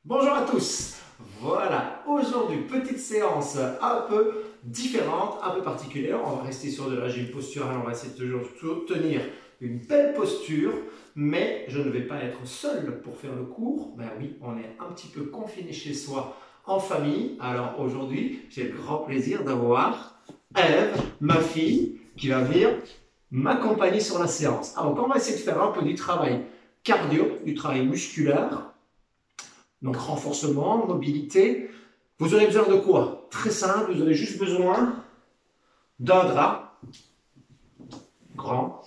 Bonjour à tous. Voilà, aujourd'hui, petite séance un peu différente, un peu particulière. On va rester sur de la gym posturale, on va essayer de toujours tenir une belle posture, mais je ne vais pas être seul pour faire le cours. Ben oui, on est un petit peu confiné chez soi en famille. Alors aujourd'hui, j'ai le grand plaisir d'avoir Ève, ma fille, qui va venir m'accompagner sur la séance. Alors, on va essayer de faire un peu du travail cardio, du travail musculaire. Donc renforcement, mobilité. Vous aurez besoin de quoi? Très simple, vous avez juste besoin d'un drap grand.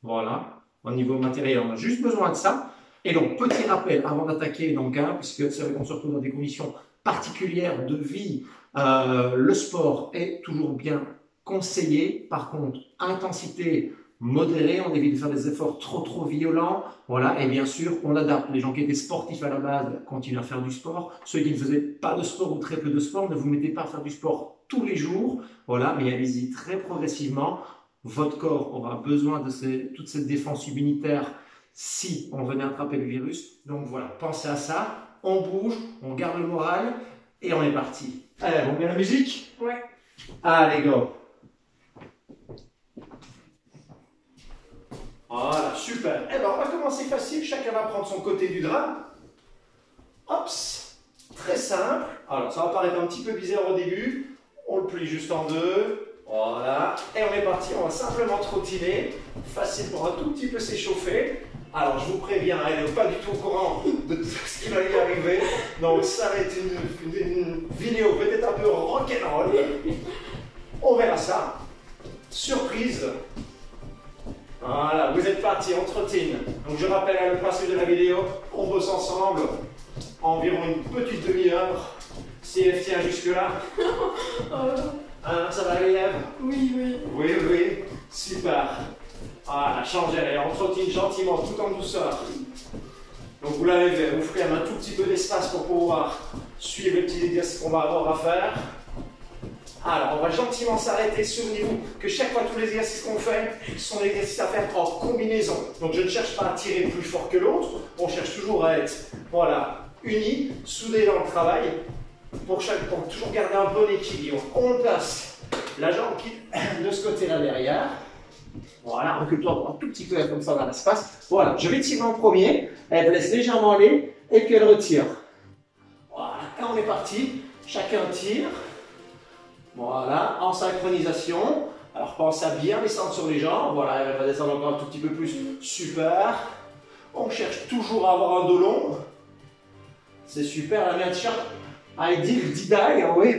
Voilà. Au niveau matériel, on a juste besoin de ça. Et donc, petit rappel avant d'attaquer, donc, puisque c'est vrai qu'on se retrouve dans des conditions particulières de vie, le sport est toujours bien conseillé. Par contre, intensité modérée, on évite de faire des efforts trop violents. Voilà, et bien sûr, on adapte. Les gens qui étaient sportifs à la base continuent à faire du sport. Ceux qui ne faisaient pas de sport ou très peu de sport, ne vous mettez pas à faire du sport tous les jours. Voilà, mais allez-y très progressivement. Votre corps aura besoin de toute cette défense immunitaire si on venait attraper le virus. Donc voilà, pensez à ça. On bouge, on garde le moral et on est parti. Allez, on met la musique? Ouais. Allez, go! Voilà, super. Eh ben, on va commencer facile. Chacun va prendre son côté du drap. Hops, très simple. Alors, ça va paraître un petit peu bizarre au début. On le plie juste en deux. Voilà. Et on est parti. On va simplement trottiner. Facile pour un tout petit peu s'échauffer. Alors, je vous préviens, elle n'est pas du tout au courant de tout ce qui va lui arriver. Donc, ça va être une vidéo peut-être un peu rock'n'roll. On verra ça. Surprise. Voilà, vous êtes partis, on trottine. Donc je rappelle le principe de la vidéo, on bosse ensemble environ une petite demi-heure. Si Ève tient jusque-là. Hein, ça va aller, Ève? Oui. Oui, super. Voilà, changez, allez, on trottine gentiment, tout en douceur. Donc vous l'avez fait, vous ferez un tout petit peu d'espace pour pouvoir suivre les petits exercices qu'on va avoir à faire. Alors, on va gentiment s'arrêter. Souvenez-vous que chaque fois, tous les exercices qu'on fait sont des exercices à faire en combinaison. Donc, je ne cherche pas à tirer plus fort que l'autre. On cherche toujours à être, voilà, unis, soudés dans le travail, pour toujours garder un bon équilibre. On place la jambe qui de ce côté-là derrière. Voilà, recule-toi un tout petit peu comme ça dans l'espace. Voilà, je vais tirer en premier. Elle laisse légèrement aller et puis elle retire. Voilà, et on est parti. Chacun tire. Voilà, en synchronisation. Alors pensez à bien descendre sur les jambes. Voilà, elle va descendre encore un tout petit peu plus. Super. On cherche toujours à avoir un dos long. C'est super. La mienne cherche à dire Didaï. Oui,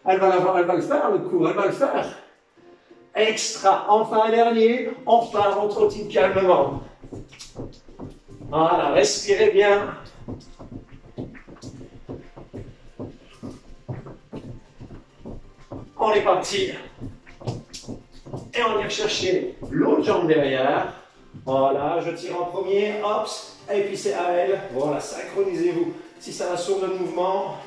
elle va le faire le coup. Elle va le faire. Extra. Enfin un dernier. On repart, on trottine calmement. Voilà, respirez bien. On est parti. Et on vient chercher l'autre jambe derrière. Voilà, je tire en premier, hop, et puis c'est à elle. Voilà, synchronisez-vous. Si ça va sur le mouvement.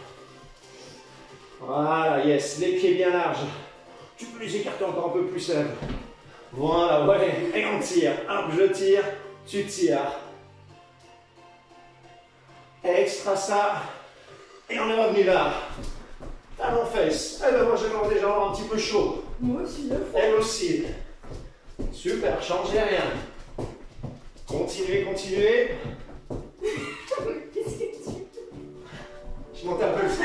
Voilà, yes, les pieds bien larges. Tu peux les écarter encore un peu plus, Ève. Voilà, ouais, et on tire. Hop, je tire, tu tires. Extra ça. Et on est revenu là. Talons fesses. Eh ben moi je vais déjà avoir un petit peu chaud. Moi aussi, Elle aussi. Super, changez rien. Continuez. Qu'est-ce que tu... Je monte un peu le son.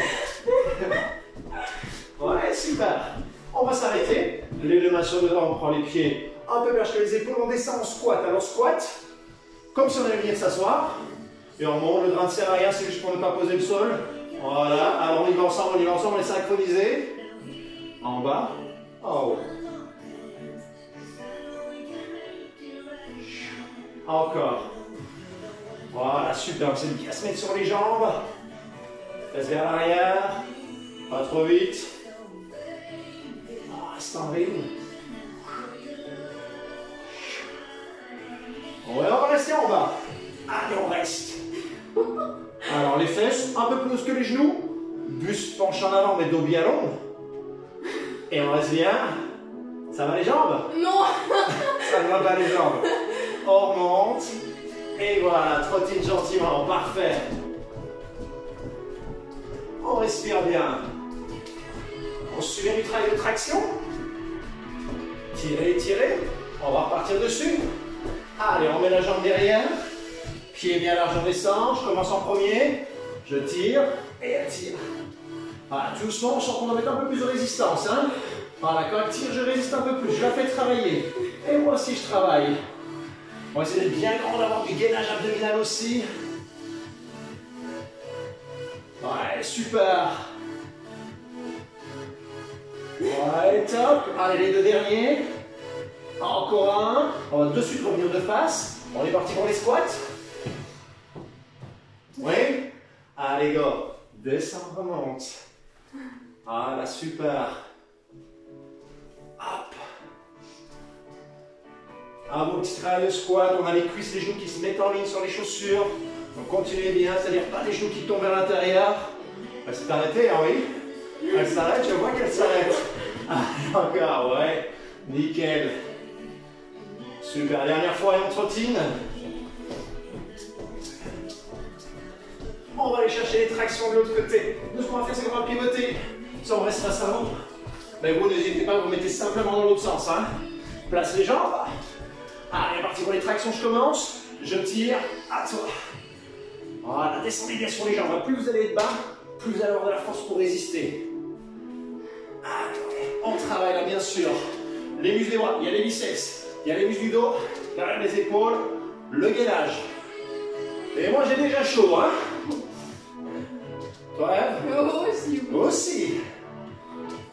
Ouais, super. On va s'arrêter. Les deux mains sur le dos, on prend les pieds un peu large que les épaules. On descend en squat. Alors squat, comme si on allait venir s'asseoir. Et on monte, le drain ne sert à rien, c'est juste pour ne pas poser le sol. Voilà, alors on y va ensemble, on est synchronisé. En bas, en haut. Encore. Voilà, super, c'est bien se mettre sur les jambes. Fesses vers l'arrière. Pas trop vite. Reste en rythme. Ouais, on va rester en bas. Allez, on reste. Alors les fesses, un peu plus que les genoux. Buste penche en avant, mais dos bien long. Et on reste bien. Ça va les jambes? Non. Ça ne va pas les jambes. On remonte. Et voilà, trottine gentiment, parfait. respire bien. On se souvient du travail de traction. Tirez, tirez. On va repartir dessus. Allez, on met la jambe derrière. Pied bien large, on descend. Je commence en premier. Je tire et elle tire. Voilà, doucement, on sent qu'on doit mettre un peu plus de résistance. Hein. Voilà, quand elle tire, je résiste un peu plus. Je la fais travailler. Et moi aussi, je travaille. On va essayer d'être bien grand, d'avoir du gainage abdominal aussi. Ouais, super. Ouais, top. Allez, les deux derniers. Encore un. On va de suite revenir de face. On est parti pour les squats. Oui. Allez, go. Descends, remonte. Voilà, super. Hop. Un beau petit travail de squat. On a les cuisses, les genoux qui se mettent en ligne sur les chaussures. Donc continuez bien, c'est-à-dire pas les genoux qui tombent vers l'intérieur. Elle s'est arrêtée, hein, oui. Elle s'arrête, je vois qu'elle s'arrête. Ah, encore, ouais. Nickel. Super, dernière fois et on trottine. On va aller chercher les tractions de l'autre côté. Nous, ce qu'on va faire, c'est qu'on va pivoter. Ça, on reste face à vous. Mais vous, n'hésitez pas, vous mettez simplement dans l'autre sens. Hein. Place les jambes. Allez, parti pour les tractions, je commence. Je tire, à toi. Voilà, descendez bien sur les jambes. Plus vous allez être bas, plus vous allez avoir de la force pour résister. Allez, on travaille là, bien sûr. Les muscles des bras, il y a les biceps, il y a les muscles du dos, derrière les épaules, le gainage. Et moi, j'ai déjà chaud, hein. Toi, Eve? Aussi. Aussi.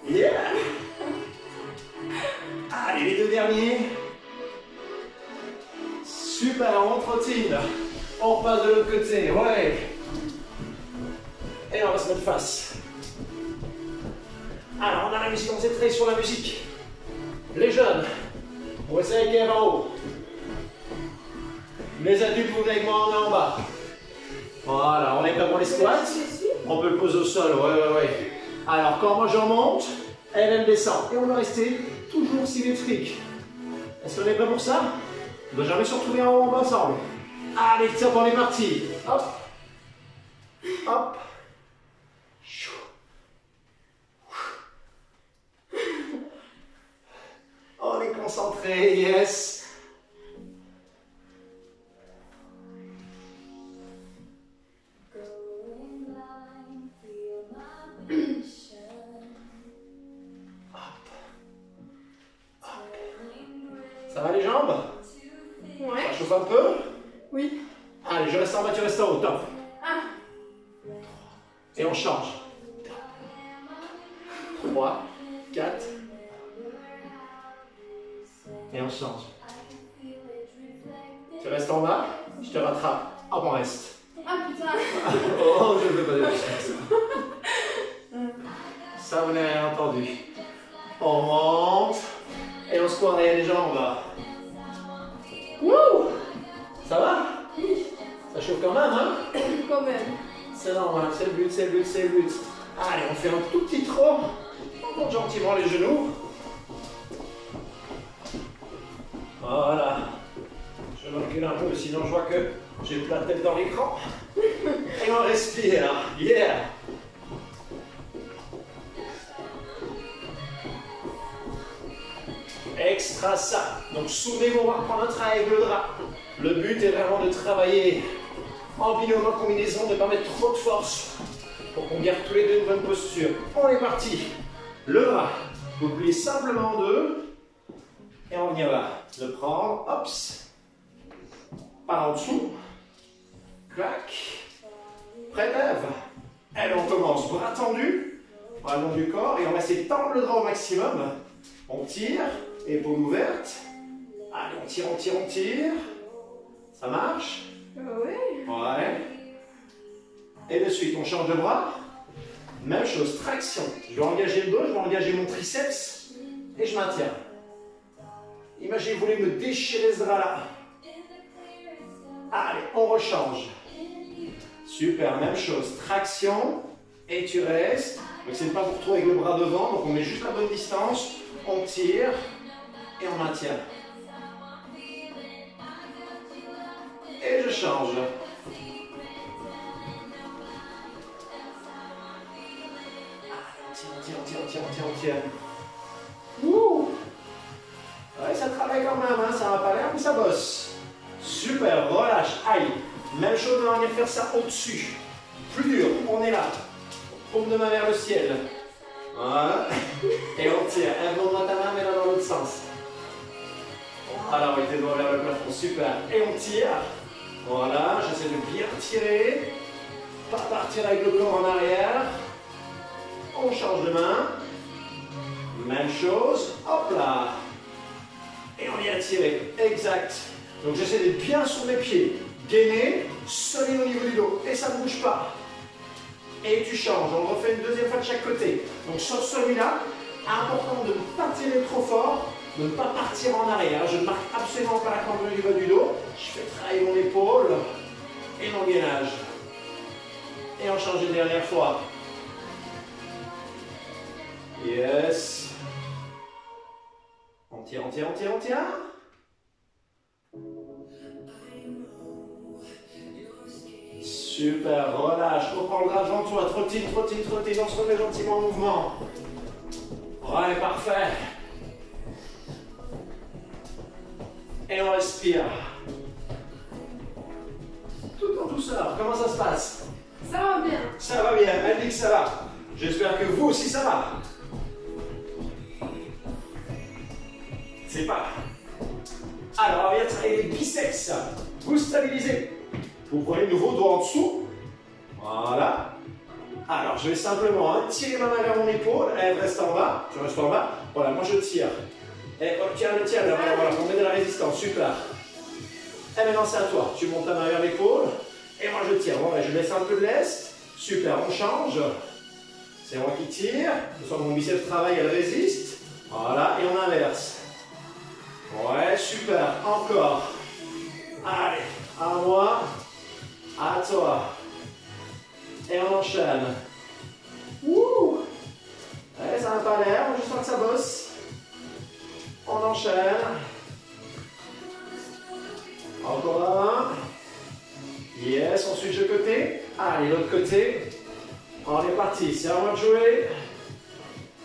Yeah. Allez, les deux derniers. Super, on trottine. On repasse de l'autre côté, ouais. Et on va se mettre face. Alors, on a la musique, on s'est travaillé sur la musique. Les jeunes, on va essayer avec Eve en haut. Les adultes, vous venez avec moi, on est en bas. Voilà, on est prêt pour les squats. On peut le poser au sol, ouais. Alors, quand moi je remonte, elle descend. Et on va rester toujours symétrique. Est-ce qu'on est prêt pour ça? On ne doit jamais se retrouver en haut en bas ensemble. Allez, top, on est parti. Hop. Hop. On est concentré, yes. Ça va les jambes? Ouais. Ça chauffe un peu? Oui. Allez, je reste en bas, tu restes en haut, top. Ah. Et on change. 3, 4. Et on change. Tu restes en bas, je te rattrape. Hop, on reste. Ah putain. Oh, je ne veux pas dire ça. Ça, vous n'avez rien entendu. On monte. Et on squat derrière les jambes. Wouh! Ça va? Oui. Ça chauffe quand même, hein? Quand même. C'est normal, c'est le but, c'est le but, c'est le but. Allez, on fait un tout petit trot. On monte gentiment les genoux. Voilà. Je me recule un peu, sinon je vois que j'ai plein de tête dans l'écran. Et on respire. Yeah! Extra ça. Donc soudez-vous, on va reprendre un travail avec le drap. Le but est vraiment de travailler en binôme, en combinaison, de ne pas mettre trop de force pour qu'on garde tous les deux une bonne posture. On est parti. Le bras, vous pliez simplement en deux et on y va. Le prendre, hop, par en dessous, clac, prêt lève. Allez, on commence, bras tendus, bras long du corps et on va essayer de tendre le drap au maximum. On tire, épaules ouvertes. Allez, on tire, on tire, on tire. Ça marche? Ouais. Ouais. Et de suite, on change de bras. Même chose, traction. Je vais engager le dos, je vais engager mon triceps et je maintiens. Imaginez, vous voulez me déchirer ce drap-là. Allez, on rechange. Super, même chose, traction et tu restes. Donc c'est pas pour trop avec le bras devant, donc on met juste la bonne distance. On tire et on maintient. Et je change. on tire. Ouh. Ouais, ça travaille quand même, hein, ça va pas l'air, mais ça bosse. Super, relâche, aïe. Même chose, on va venir faire ça au-dessus. Plus dur, on est là. Paume de main vers le ciel. Voilà. Et on tire. Lève-moi ta main, mais là dans l'autre sens. Alors, oui, tes doigts vers le plafond, super. Et on tire. Voilà, j'essaie de bien tirer. Pas partir avec le corps en arrière. On change de main. Même chose. Hop là. Et on vient tirer. Exact. Donc j'essaie d'être bien sur mes pieds. Gainer, solide au niveau du dos. Et ça ne bouge pas. Et tu changes. On le refait une deuxième fois de chaque côté. Donc sur celui-là, important de ne pas tirer trop fort, de ne pas partir en arrière. Je ne marque absolument pas la cambrure du bas du dos. Je fais travailler mon épaule et mon gainage. Et on change une dernière fois. Yes. On tire. Super, relâche, reprends le bras devant toi, trottine, on se remet gentiment en mouvement. Ouais, parfait. Et on respire. Tout en douceur, comment ça se passe? Ça va bien. Ça va bien, elle dit que ça va. J'espère que vous aussi ça va. C'est pas. Alors, on vient travailler les biceps. Vous stabilisez. Vous prenez de nouveau doigt en dessous. Voilà. Alors, je vais simplement tirer ma main vers mon épaule. Elle reste en bas. Tu restes en bas. Voilà, moi je tire. Et tiens, voilà, on met de la résistance. Super. Et maintenant, c'est à toi. Tu montes ta main vers l'épaule. Et moi, je tire. Voilà, je laisse un peu de lest. Super, on change. C'est moi qui tire. Je sens que mon biceps travaille, elle résiste. Voilà, et on inverse. Ouais, super. Encore. Allez, à moi. À toi. Et on enchaîne. Ouh. Ouais, ça n'a pas l'air, je sens que ça bosse. On enchaîne. Encore un. Yes, on switch de côté. Allez, l'autre côté. On est parti, c'est à moi de jouer.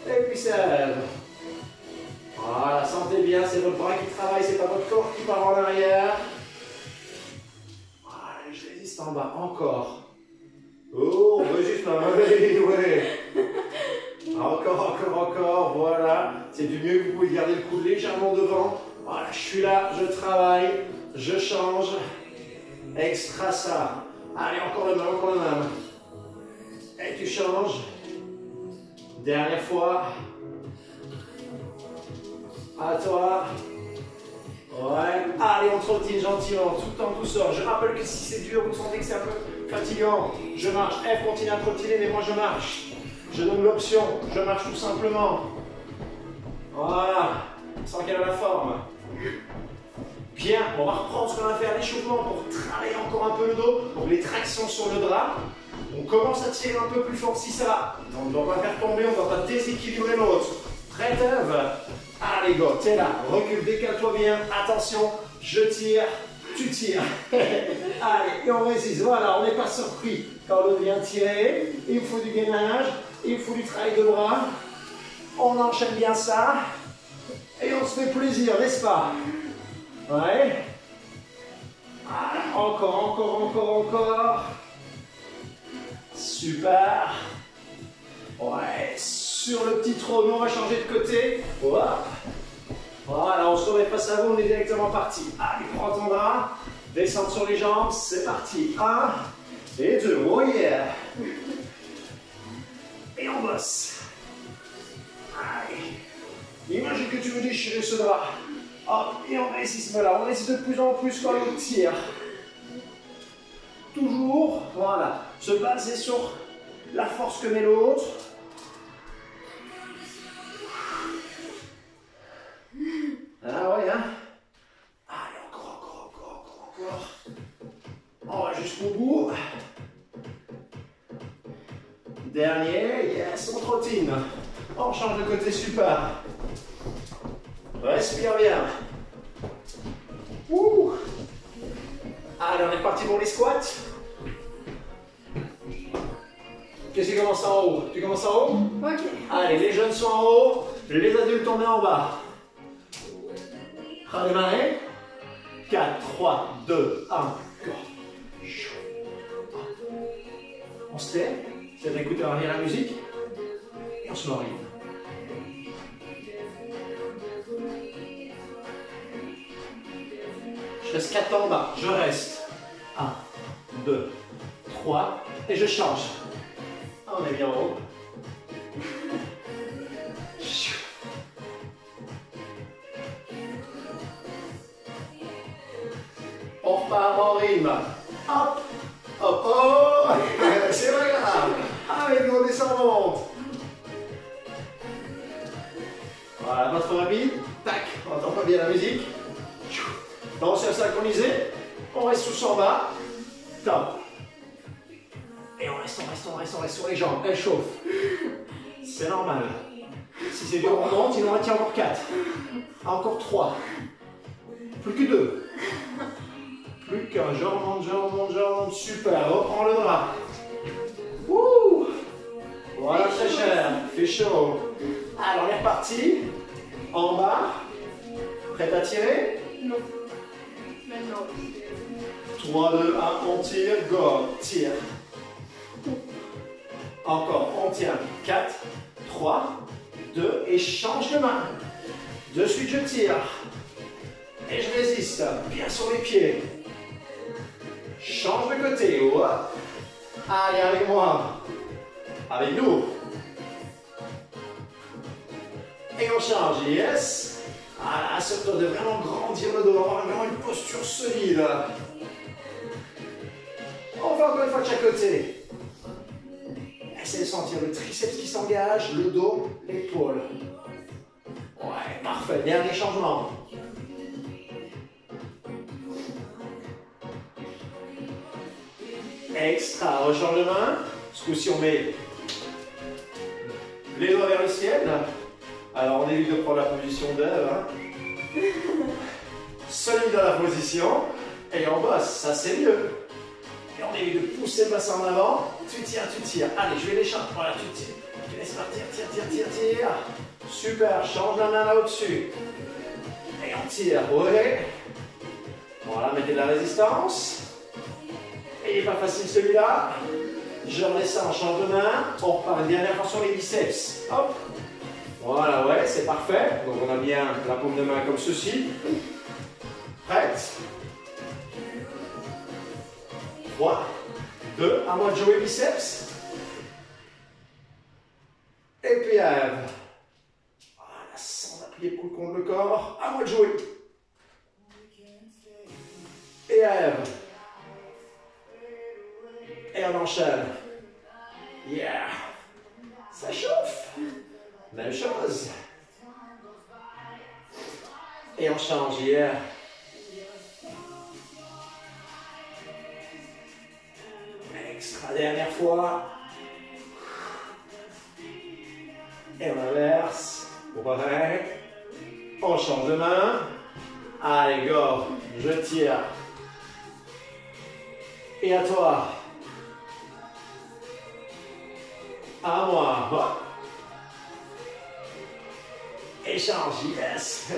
Et puis ça lève. Voilà, sentez bien, c'est votre bras qui travaille, c'est pas votre corps qui part en arrière. Voilà, je résiste en bas, encore. Oh, on résiste en bas, oui. Encore, voilà. C'est du mieux que vous pouvez garder le coude légèrement devant. Voilà, je suis là, je travaille, je change. Extra ça. Allez, encore le même. Et tu changes. Dernière fois. À toi. Ouais. Allez, on trottine gentiment, tout en douceur. Je rappelle que si c'est dur, vous sentez que c'est un peu fatigant, je marche. F continue à trottiner, mais moi je marche. Je donne l'option, je marche tout simplement. Voilà. Sans qu'elle a la forme. Bien, on va reprendre ce qu'on va faire, l'échauffement pour travailler encore un peu le dos. Donc les tractions sur le drap. On commence à tirer un peu plus fort si ça va. On ne doit pas faire tomber, on ne doit pas déséquilibrer l'autre. Prête, Eve? Allez, go, t'es là. Recule, décale-toi bien. Attention, je tire, tu tires. Allez, et on résiste. Voilà, on n'est pas surpris quand l'autre vient tirer. Il faut du gainage, il faut du travail de bras. On enchaîne bien ça. Et on se fait plaisir, n'est-ce pas? Ouais. Voilà, encore. Super. Ouais, sur le petit trône, on va changer de côté. Hop. Voilà, on se remet face à vous, on est directement parti. Allez, prends ton bras, descends sur les jambes, c'est parti. 1 et 2, oh yeah. Et on bosse. Allez. Imagine que tu veux déchirer ce drap. Hop, et on résiste, voilà, on résiste de plus en plus quand on tire. Toujours, voilà, se baser sur la force que met l'autre. Ah ouais, hein? Allez, encore. On va jusqu'au bout. Dernier, yes, on trottine. On change de côté, super. Respire bien. Ouh. Allez, on est parti pour les squats. Qu'est-ce qui commence en haut? Tu commences en haut? Ok. Allez, les jeunes sont en haut, les adultes on est en bas. Redémarrer. 4, 3, 2, 1, go. On se tait, c'est d'écouter en arrière la musique, et on se met en rythme. Je reste 4 en bas, je reste. 1, 2, 3, et je change. On est bien en haut. On repart en rythme. Hop, hop, hop. C'est pas grave. Allez, on descend, on monte. Voilà, pas trop rapide. Tac, on n'entend pas bien la musique. Là, on s'est synchronisé. On reste tous en bas. Top. Et on reste sur les jambes. Elles chauffent. C'est normal. Si c'est dur, on monte. Il en retient encore 4. Encore 3. Plus que 2. Plus qu'un. Je remonte. Super. Reprends le bras. Ouh. Voilà, très cher. Fait chaud. Alors, on est reparti. En bas. Prête à tirer? Non. Maintenant. 3, 2, 1, on tire. Go. Tire. Encore, on tient. 4, 3, 2, et change de main. De suite, je tire. Et je résiste. Bien sur les pieds. Change de côté. Hop. Allez, avec moi. Avec nous. Et on change. Yes. Voilà, assure-toi de vraiment grandir le dos. Avoir vraiment une posture solide. On fait encore une fois de chaque côté. Essayez de sentir le triceps qui s'engage, le dos, l'épaule. Ouais, parfait. Dernier changement. Extra, rechange de main. Ce coup-ci, on met les doigts vers le ciel. Alors, on évite de prendre la position d'Ève. Hein. Solide dans la position. Et on bosse, ça c'est mieux. Et on évite de pousser le bassin en avant. Tu tires. Allez, je vais les charger. Voilà, tu tires. Tu laisses partir, tire. Super, change la main là au-dessus. Et on tire, ouais. Voilà, mettez de la résistance. Et il n'est pas facile celui-là. Je redescends, change de main. On repart une dernière fois sur les biceps. Hop. Voilà, ouais, c'est parfait. Donc on a bien la paume de main comme ceci. Prête. 3, 2, à moi de jouer biceps. Et puis Ève. Voilà, sans appuyer le coude contre le corps. À moi de jouer. Et Ève. Et on enchaîne. Yeah. Ça chauffe. Même chose. Et on change. Yeah. Extra dernière fois. Et on inverse. Ouais. On change de main. Allez, go. Je tire. Et à toi. À moi. Hop. Échange. Yes.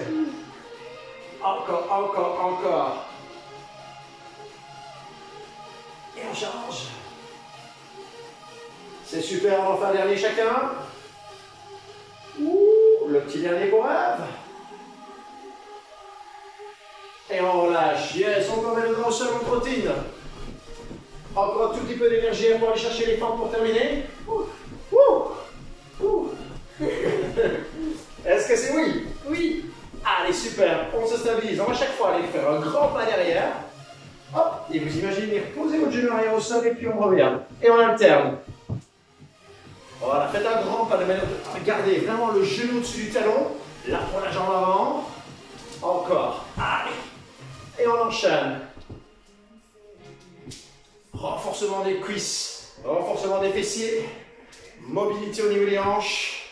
Encore. Et on change. C'est super, on va faire un dernier chacun. Ouh, le petit dernier pour Ève. Et on relâche. Yes, on met le grand sol en protéine. Encore un tout petit peu d'énergie pour aller chercher les fentes pour terminer. Est-ce que c'est oui? Oui. Allez, super. On se stabilise. On va chaque fois aller faire un grand pas derrière. Hop, et vous imaginez poser votre genou arrière au sol et puis on revient. Et on alterne. Voilà, faites un grand pas de manière de garder vraiment le genou au-dessus du talon. Là pour la jambe avant. Encore. Allez. Et on enchaîne. Renforcement des cuisses. Renforcement des fessiers. Mobilité au niveau des hanches.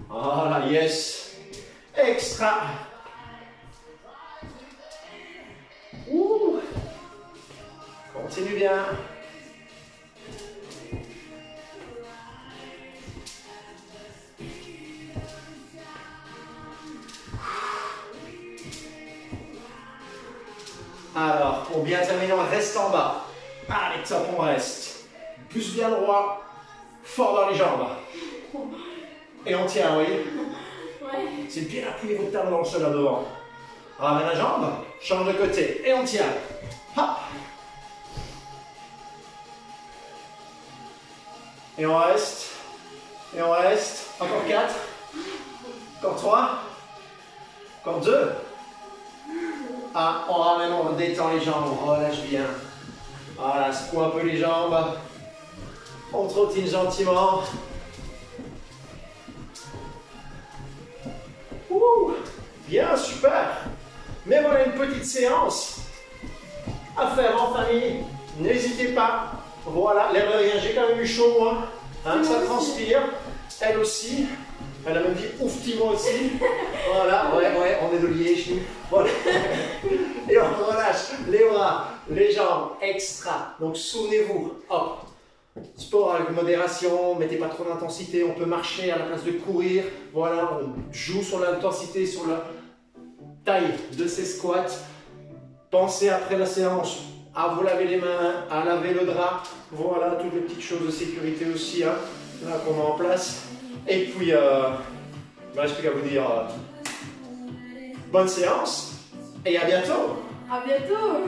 Voilà, yes. Extra. Ouh. Continue bien. Alors, pour bien terminer, on reste en bas. Allez, top, on reste. Pousse bien droit, fort dans les jambes. Et on tient, oui. Ouais. C'est bien appuyer votre talon dans le sol là devant. Ramène la jambe, change de côté et on tient. Hop. Et on reste. Et on reste. Encore 4. Encore 3. Encore 2. Ah, on ramène, on détend les jambes, on relâche bien. Voilà, secoue un peu les jambes. On trottine gentiment. Ouh, bien, super. Mais voilà une petite séance à faire en famille. N'hésitez pas. Voilà, l'air de rien, j'ai quand même eu chaud moi. Hein, ça transpire. Elle aussi. Elle a même dit ouf, Timo aussi. Voilà, ouais, on est de Liège. Voilà. Et on relâche les bras, les jambes, extra. Donc souvenez-vous, hop. Sport avec modération, mettez pas trop d'intensité, on peut marcher à la place de courir. Voilà, on joue sur l'intensité, sur la taille de ces squats. Pensez après la séance à vous laver les mains, à laver le drap. Voilà, toutes les petites choses de sécurité aussi hein, là qu'on met en place. Et puis, il ne me reste plus qu'à vous dire bonne séance et à bientôt. À bientôt.